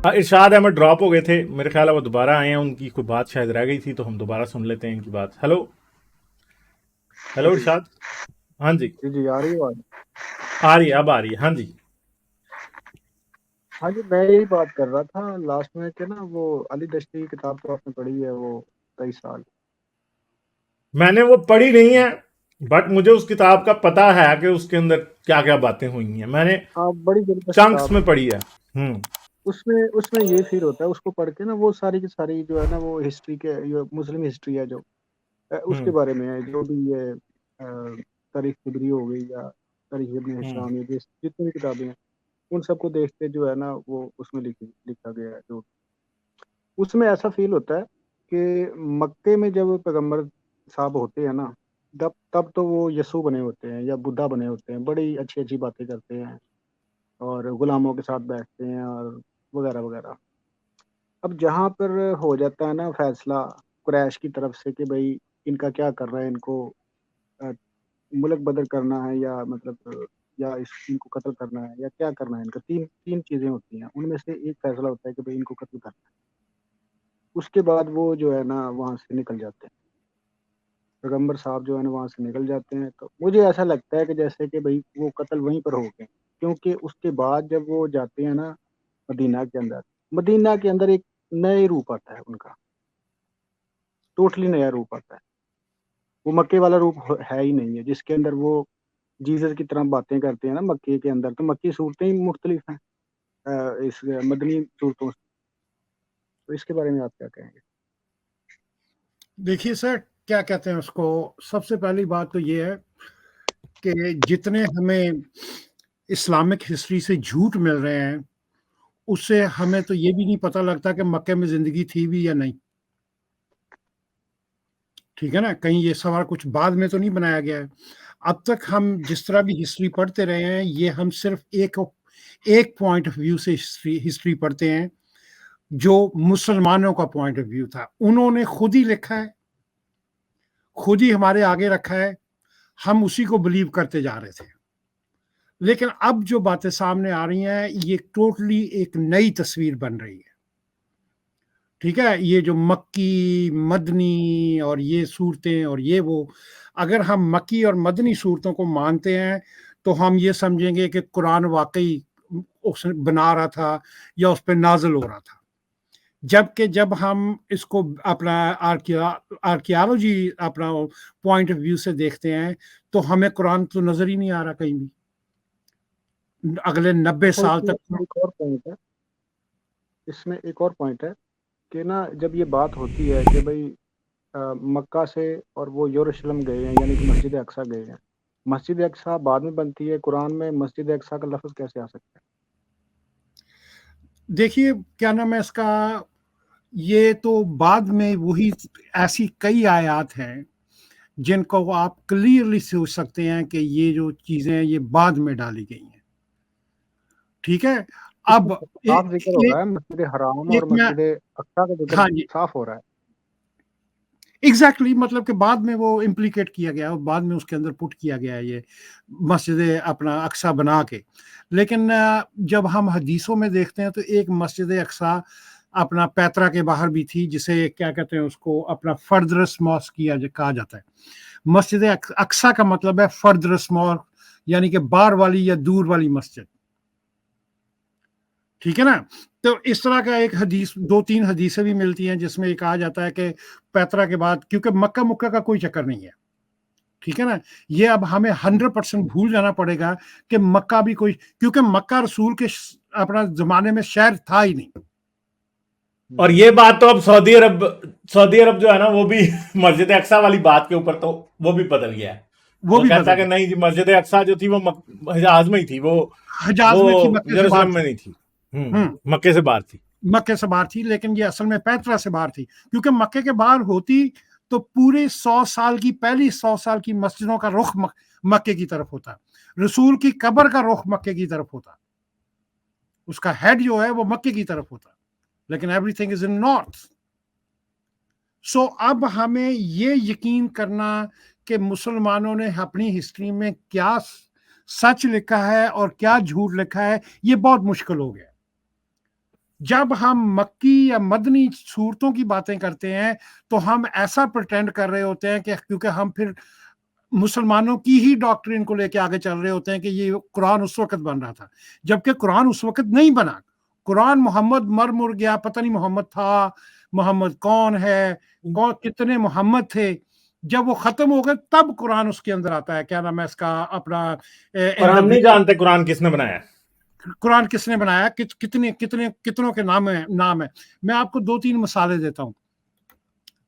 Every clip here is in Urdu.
ارشاد احمد ڈراپ ہو گئے تھے، میرے خیال ہے وہ دوبارہ آئے ہیں، ان کی کوئی بات شاید رہ گئی تھی تو ہم دوبارہ سن لیتے ہیں ان کی بات۔ ہیلو ہیلو جی ارشاد، ہاں جی جی جی آ رہی ہے آواز؟ آ رہی ہے، اب آ رہی ہے، ہاں جی۔ ہاں جی، میں یہی بات کر رہا تھا لاسٹ میں کہ نا وہ علی دشتی کی کتاب تو آپ نے پڑھی ہے، وہ 23 سال۔ میں نے وہ پڑھی نہیں ہے، بٹ مجھے اس کتاب کا پتا ہے کہ اس کے اندر کیا کیا باتیں ہوئی ہیں، میں نے آپ بڑی دلچسپ چنکس کتاب میں ہے۔ پڑھی ہے۔ ہوں اس میں یہ فیل ہوتا ہے اس کو پڑھ کے نا، وہ ساری کی ساری جو ہے نا وہ ہسٹری کے، جو مسلم ہسٹری ہے جو اس ہوں کے بارے میں ہے، جو بھی یہ تاریخ خبری ہو گئی یا تاریخ ابن ہوں ہشام، یہ جتنی بھی کتابیں ہیں ان سب کو دیکھ کے جو ہے نا وہ اس میں لکھا گیا ہے۔ جو اس میں ایسا فیل ہوتا ہے کہ مکے میں جب پیغمبر صاحب ہوتے ہیں نا، تب تو وہ یسوع بنے ہوتے ہیں یا بدھا بنے ہوتے ہیں، بڑی اچھی اچھی باتیں کرتے ہیں اور غلاموں کے ساتھ بیٹھتے ہیں اور وغیرہ وغیرہ۔ اب جہاں پر ہو جاتا ہے نا فیصلہ قریش کی طرف سے کہ بھائی ان کا کیا کر رہا ہے، ان کو آ، ملک بدر کرنا ہے یا مطلب یا ان کو قتل کرنا ہے یا کیا کرنا ہے، ان کا تین چیزیں ہوتی ہیں، ان میں سے ایک فیصلہ ہوتا ہے کہ بھائی ان کو قتل کرنا ہے۔ اس کے بعد وہ جو ہے نا وہاں سے نکل جاتے ہیں، پیغمبر صاحب جو ہے نا وہاں سے نکل جاتے ہیں۔ تو مجھے ایسا لگتا ہے کہ جیسے کہ بھائی وہ قتل وہیں پر ہو گئے، کیونکہ اس کے بعد جب وہ جاتے ہیں نا مدینہ کے اندر ایک نئے روپ آتا ہے ان کا، ٹوٹلی نیا روپ آتا ہے۔ وہ مکے والا روپ ہے ہی نہیں ہے، جس کے اندر وہ جیزس کی طرح باتیں کرتے ہیں نا مکے کے اندر۔ تو مکی صورتیں ہی مختلف ہیں اس مدنی صورتوں سے۔ تو اس کے بارے میں آپ کیا کہیں گے؟ دیکھیے سر، کیا کہتے ہیں اس کو، سب سے پہلی بات تو یہ ہے کہ جتنے ہمیں اسلامک ہسٹری سے جھوٹ مل رہے ہیں، اس سے ہمیں تو یہ بھی نہیں پتہ لگتا کہ مکے میں زندگی تھی بھی یا نہیں۔ ٹھیک ہے نا، کہیں یہ سوال کچھ بعد میں تو نہیں بنایا گیا ہے۔ اب تک ہم جس طرح بھی ہسٹری پڑھتے رہے ہیں، یہ ہم صرف ایک پوائنٹ آف ویو سے ہسٹری پڑھتے ہیں، جو مسلمانوں کا پوائنٹ آف ویو تھا۔ انہوں نے خود ہی لکھا ہے، خود ہی ہمارے آگے رکھا ہے، ہم اسی کو بلیو کرتے جا رہے تھے۔ لیکن اب جو باتیں سامنے آ رہی ہیں، یہ ٹوٹلی ایک نئی تصویر بن رہی ہے۔ ٹھیک ہے، یہ جو مکی مدنی اور یہ صورتیں اور یہ وہ، اگر ہم مکی اور مدنی صورتوں کو مانتے ہیں تو ہم یہ سمجھیں گے کہ قرآن واقعی اس بنا رہا تھا یا اس پہ نازل ہو رہا تھا۔ جبکہ جب ہم اس کو اپنا آرکیالوجی اپنا پوائنٹ آف ویو سے دیکھتے ہیں تو ہمیں قرآن تو نظر ہی نہیں آ رہا کہیں بھی اگلے 90 اچھا، سال اس میں تک۔ ایک اور پوائنٹ ہے، اس میں ایک اور پوائنٹ ہے کہ نا جب یہ بات ہوتی ہے کہ بھائی مکہ سے اور وہ یروشلم گئے ہیں، یعنی کہ مسجد اقصیٰ گئے ہیں، مسجد اقصیٰ بعد میں بنتی ہے، قرآن میں مسجد اقصیٰ کا لفظ کیسے آ سکتا ہے؟ دیکھیے کیا نام ہے اس کا، یہ تو بعد میں وہی ایسی کئی آیات ہیں جن کو آپ کلیئرلی سوچ سکتے ہیں کہ یہ جو چیزیں یہ بعد میں ڈالی گئی ہیں۔ ٹھیک ہے، اس اب میں صاف ذکر ہو رہا ہے مسجد حرام اور ایک میں، مسجد اقصیٰ کا ذکر ہاں جی صاف ہو رہا ہے۔ ایگزیکٹلی، مطلب کہ بعد میں وہ امپلیکیٹ کیا گیا، بعد میں اس کے اندر پٹ کیا گیا ہے یہ مسجد اپنا اقصیٰ بنا کے۔ لیکن جب ہم حدیثوں میں دیکھتے ہیں تو ایک مسجد اقصیٰ اپنا پیترا کے باہر بھی تھی، جسے کیا کہتے ہیں اس کو اپنا فردرس ماسک کہا جاتا ہے۔ مسجد اقصیٰ کا مطلب ہے فردرس ماسک، یعنی کہ باہر والی یا دور والی مسجد۔ ٹھیک ہے نا، تو اس طرح کا ایک حدیث، 2-3 حدیثیں بھی ملتی ہیں جس میں یہ کہا جاتا ہے کہ پیترا کے بعد، کیونکہ مکہ مکہ کا کوئی چکر نہیں ہے، ٹھیک ہے نا، یہ اب ہمیں 100% بھول جانا پڑے گا کہ مکہ بھی کوئی، کیونکہ مکہ رسول کے اپنا زمانے میں شہر تھا ہی نہیں۔ اور یہ بات تو اب سعودی عرب جو ہے نا وہ بھی مسجد اقصیٰ والی بات کے اوپر تو وہ بھی بدل گیا ہے۔ وہ وہ بھی کہتا ہے بدل کہ گیا، نہیں جی، مسجد اقصیٰ جو تھی وہ حجاز میں ہی تھی، وہ حجاز میں تھی، مکے سے باہر یروشلم تھی۔ میں نہیں تھی، ہوں، مکے سے باہر تھی۔ مکے سے باہر تھی، لیکن یہ اصل میں پیترا سے باہر تھی، کیونکہ مکے کے باہر ہوتی تو پورے 100 سال کی مسجدوں کا رخ مکے کی طرف ہوتا، رسول کی قبر کا رخ مکے کی طرف ہوتا، اس کا ہیڈ جو ہے وہ مکے کی طرف ہوتا، لیکن every thing is in north. So اب ہمیں یہ یقین کرنا کہ مسلمانوں نے اپنی ہسٹری میں کیا سچ لکھا ہے اور کیا جھوٹ لکھا ہے، یہ بہت مشکل ہو گیا۔ جب ہم مکی یا مدنی صورتوں کی باتیں کرتے ہیں تو ہم ایسا پرٹینڈ کر رہے ہوتے ہیں کہ کیونکہ ہم پھر مسلمانوں کی ہی ڈاکٹرین کو لے کے آگے چل رہے ہوتے ہیں کہ یہ قرآن اس وقت بن رہا تھا، جبکہ قرآن اس وقت نہیں بنا. قرآن محمد مر گیا، پتہ نہیں محمد تھا، محمد کون ہے، کتنے محمد تھے، جب وہ ختم ہو گئے تب قرآن اس کے اندر آتا ہے. کیا نام ہے اس کا اپنا اور ہم نہیں جانتے قرآن کس نے بنایا. قرآن کس نے بنایا، کتنوں کے نام ہے. میں آپ کو 2-3 مثالیں دیتا ہوں.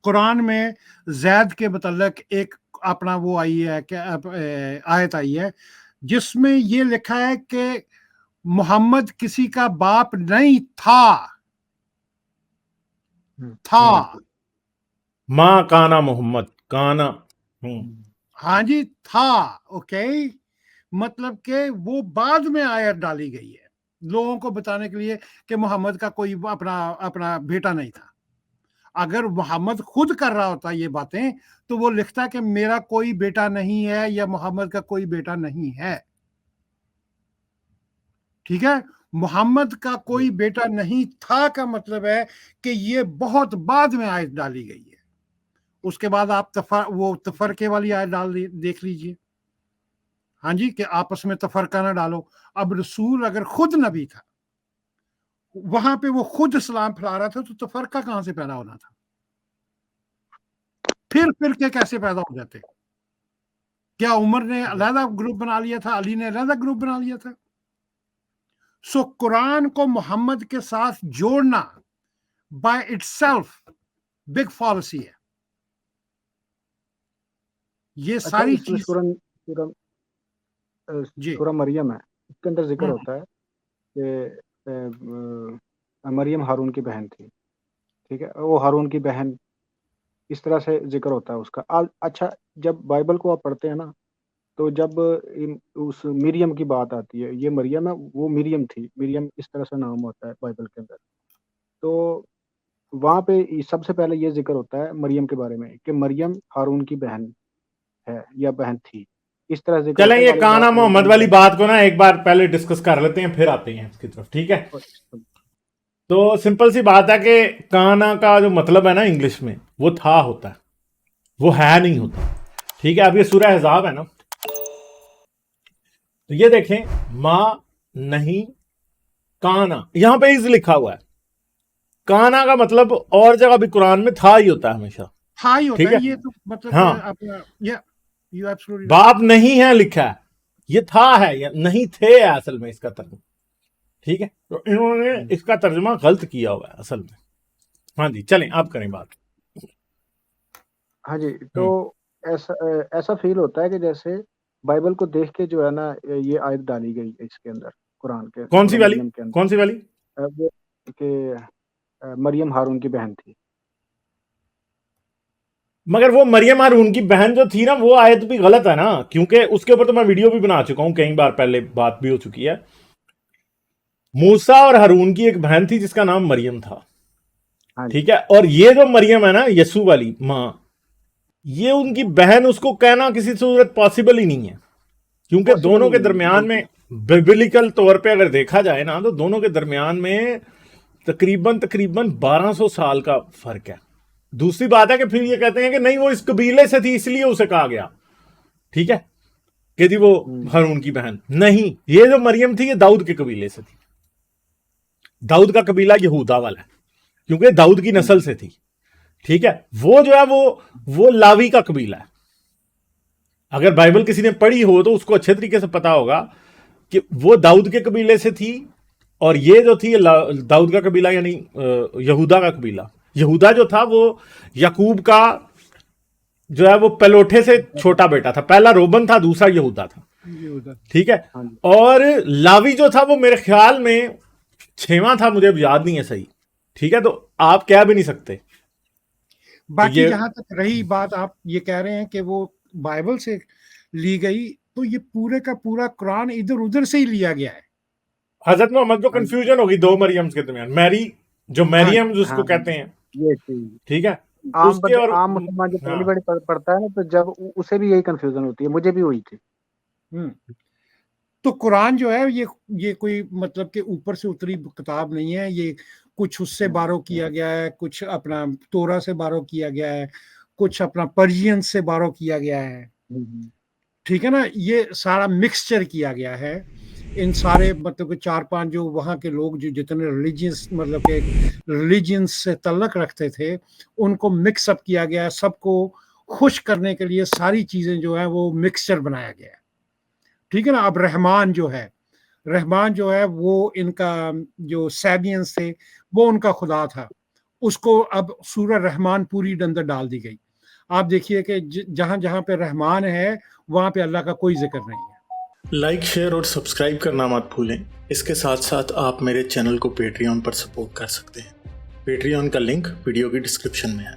قرآن میں زید کے متعلق ایک اپنا وہ آئی ہے کہ آیت آئی ہے جس میں یہ لکھا ہے کہ محمد کسی کا باپ نہیں تھا. ماں کانا محمد کانا. ہاں جی تھا. اوکے، مطلب کہ وہ بعد میں آیت ڈالی گئی ہے لوگوں کو بتانے کے لیے کہ محمد کا کوئی اپنا بیٹا نہیں تھا. اگر محمد خود کر رہا ہوتا یہ باتیں تو وہ لکھتا کہ میرا کوئی بیٹا نہیں ہے یا محمد کا کوئی بیٹا نہیں ہے. ٹھیک ہے، محمد کا کوئی بیٹا نہیں تھا کا مطلب ہے کہ یہ بہت بعد میں آیت ڈالی گئی ہے. اس کے بعد آپ وہ تفرقے والی آیت دیکھ لیجئے. ہاں جی، کہ آپس میں تفرقہ نہ ڈالو. اب رسول اگر خود نبی تھا، وہاں پہ وہ خود اسلام پھیلا رہا تھا، تو تفرقہ کہاں سے پیدا ہونا تھا؟ پھر فرقے کیسے پیدا ہو جاتے؟ کیا عمر نے علیحدہ گروپ بنا لیا تھا، علی نے علیحدہ گروپ بنا لیا تھا؟ سو قرآن کو محمد کے ساتھ جوڑنا by it self big falsi ہے. یہ ساری چیز سورہ مریم ہے، اس کے اندر ذکر ہوتا ہے کہ مریم ہارون کی بہن تھی. ٹھیک ہے، وہ ہارون کی بہن، اس طرح سے ذکر ہوتا ہے اس کا. اچھا، جب بائبل کو آپ پڑھتے ہیں نا تو جب اس مریم کی بات آتی ہے، یہ مریم ہے، وہ مریم تھی، مریم اس طرح سے نام ہوتا ہے بائبل کے اندر. تو وہاں پہ سب سے پہلے یہ ذکر ہوتا ہے مریم کے بارے میں کہ مریم ہارون کی بہن ہے یا بہن تھی. اس طرح ذکر چلیں ہوتا ہے. یہ کانا محمد والی بات کو نا ایک بار پہلے ڈسکس کر لیتے ہیں، پھر آتے ہیں اس کی طرف. ٹھیک ہے، تو سمپل سی بات ہے کہ کانا کا جو مطلب ہے نا انگلش میں، وہ تھا ہوتا ہے، وہ ہے نہیں ہوتا. ٹھیک ہے، اب یہ سورہ احزاب ہے نا، تو یہ دیکھیں، ماں نہیں کانا، یہاں پہ از لکھا ہوا ہے. کانا کا مطلب اور جگہ بھی قرآن میں تھا ہی ہوتا ہے ہمیشہ. تھا ہی ہوتا ہے. یہ تو مطلب ہاں، باپ نہیں ہے لکھا ہے، یہ تھا ہے یا نہیں تھے ہے اصل میں اس کا ترجمہ. ٹھیک ہے، تو انہوں نے اس کا ترجمہ غلط کیا ہوا ہے اصل میں. ہاں جی، چلیں آپ کریں بات. ہاں جی، تو ایسا فیل ہوتا ہے کہ جیسے بائبل کو دیکھ کے جو ہے نا یہ آیت ڈالی گئی ہے اس کے اندر، قرآن کے. کون سی والی؟ کون سی والی؟ کہ مریم ہارون کی بہن تھی. مگر وہ مریم ہارون کی بہن جو تھی نا، وہ آیت بھی غلط ہے نا، کیونکہ اس کے اوپر تو میں ویڈیو بھی بنا چکا ہوں کئی بار، پہلے بات بھی ہو چکی ہے. موسیٰ اور ہارون کی ایک بہن تھی جس کا نام مریم تھا. ٹھیک ہے، اور یہ جو مریم ہے نا یسوع والی ماں، یہ ان کی بہن، اس کو کہنا کسی صورت پاسبل ہی نہیں ہے، کیونکہ دونوں کے درمیان میں ببلیکل طور پہ اگر دیکھا جائے نا تو دونوں کے درمیان میں تقریباً 1200 سال کا فرق ہے. دوسری بات ہے کہ پھر یہ کہتے ہیں کہ نہیں وہ اس قبیلے سے تھی اس لیے اسے کہا گیا. ٹھیک ہے، کہ جی وہ ہارون کی بہن نہیں، یہ جو مریم تھی یہ داؤد کے قبیلے سے تھی. داؤد کا قبیلہ یہودا والا ہے، کیونکہ داؤد کی نسل سے تھی. ٹھیک ہے، وہ جو ہے وہ لاوی کا قبیلہ ہے. اگر بائبل کسی نے پڑھی ہو تو اس کو اچھے طریقے سے پتا ہوگا کہ وہ داؤد کے قبیلے سے تھی، اور یہ جو تھی داؤد کا قبیلہ یعنی یہودا کا قبیلہ. یہودا جو تھا وہ یعقوب کا جو ہے وہ پلوٹھے سے چھوٹا بیٹا تھا. پہلا روبن تھا، دوسرا یہودا تھا. ٹھیک ہے، اور لاوی جو تھا وہ میرے خیال میں 6واں تھا، مجھے یاد نہیں ہے صحیح. ٹھیک ہے، تو آپ کہہ بھی نہیں سکتے. باقی جہاں تک رہی بات، آپ یہ کہہ رہے ہیں کہ وہ بائبل سے لی گئی، تو یہ پورے کا پورا قرآن ادھر ادھر سے ہی لیا گیا ہے. حضرت محمد جو کنفیوژن ہوگی دو مریم کے درمیان، میری جو مریم جس کو کہتے ہیں، ٹھیک ہے، عام مسلمان جو پہلی بار پڑھتا ہے نا، تو جب اسے بھی یہی کنفیوژن ہوتی ہے، مجھے بھی ہوئی تھی. تو قرآن جو ہے یہ کوئی مطلب کہ اوپر سے اتری کتاب نہیں ہے، یہ کچھ اس سے بارو کیا گیا ہے، کچھ اپنا تورا سے بارو کیا گیا ہے، کچھ اپنا پرشین سے بارو کیا گیا ہے، ٹھیک ہے نا، یہ سارا مکسچر کیا گیا ہے ان سارے مطلب کہ 4-5 جو وہاں کے لوگ جو جتنے ریلیجنس مطلب کہ ریلیجنس سے تعلق رکھتے تھے ان کو مکس اپ کیا گیا ہے، سب کو خوش کرنے کے لیے ساری چیزیں جو ہیں وہ مکسچر بنایا گیا ہے، ٹھیک ہے نا۔ اب رحمان جو ہے وہ ان کا جو سیبینس تھے وہ ان کا خدا تھا، اس کو اب سورہ رحمان پوری اندر ڈال دی گئی۔ آپ دیکھیے کہ جہاں جہاں پہ رحمان ہے وہاں پہ اللہ کا کوئی ذکر نہیں ہے۔ لائک، شیئر اور سبسکرائب کرنا مت بھولیں۔ اس کے ساتھ ساتھ آپ میرے چینل کو پیٹریون پر سپورٹ کر سکتے ہیں۔ پیٹریون کا لنک ویڈیو کی ڈسکرپشن میں ہے۔